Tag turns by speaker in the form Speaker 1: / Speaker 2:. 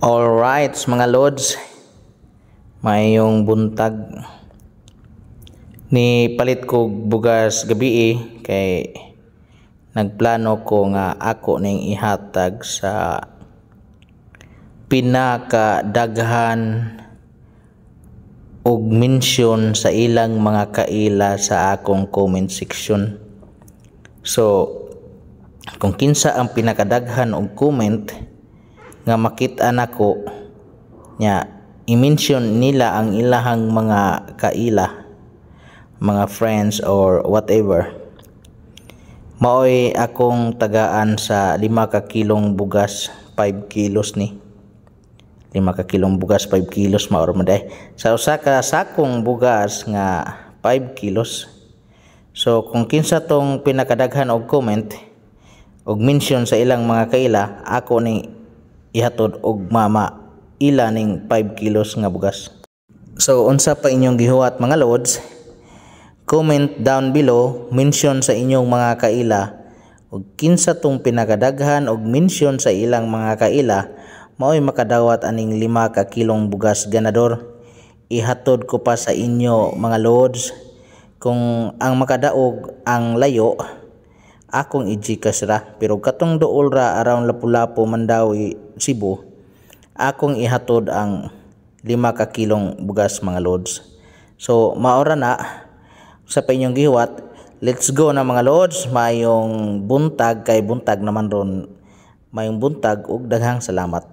Speaker 1: Alright mga lods, mayong buntag ni palit ko bugas gabi kay nagplano ko nga ako ning ihatag sa pinakadaghan og mention sa ilang mga kaila sa akong comment section. So kung kinsa ang pinakadaghan og comment nga makita nako nya i-mention nila ang ilahang mga kaila, mga friends or whatever, maoy akong tagaan sa 5 ka kilong bugas 5 kilos ni 5 ka kilong bugas 5 kilos maor man day sa usa ka sakong bugas nga 5 kilos. So kung kinsa tong pinakadaghan og comment og mention sa ilang mga kaila, ako ni ihatod og mama ila ning 5 kilos nga bugas. So unsa pa inyong gihuwat mga lods, comment down below, mention sa inyong mga kaila ug kinsa tong pinakadaghan og mention sa ilang mga kaila, maoy makadawat aning 5 ka kilong bugas ganador. Ihatod ko pa sa inyo mga lods. Kung ang makadaog ang layo, akong i-Gcash ra, pero katong duol ra around Lapu-Lapu, Mandawi, Cebu, akong ihatod ang 5 ka kilong bugas mga lods. So maora na sa pa inyong gihuwat. Let's go na mga lods. Mayong buntag kay buntag naman ron, mayong buntag ug daghang salamat.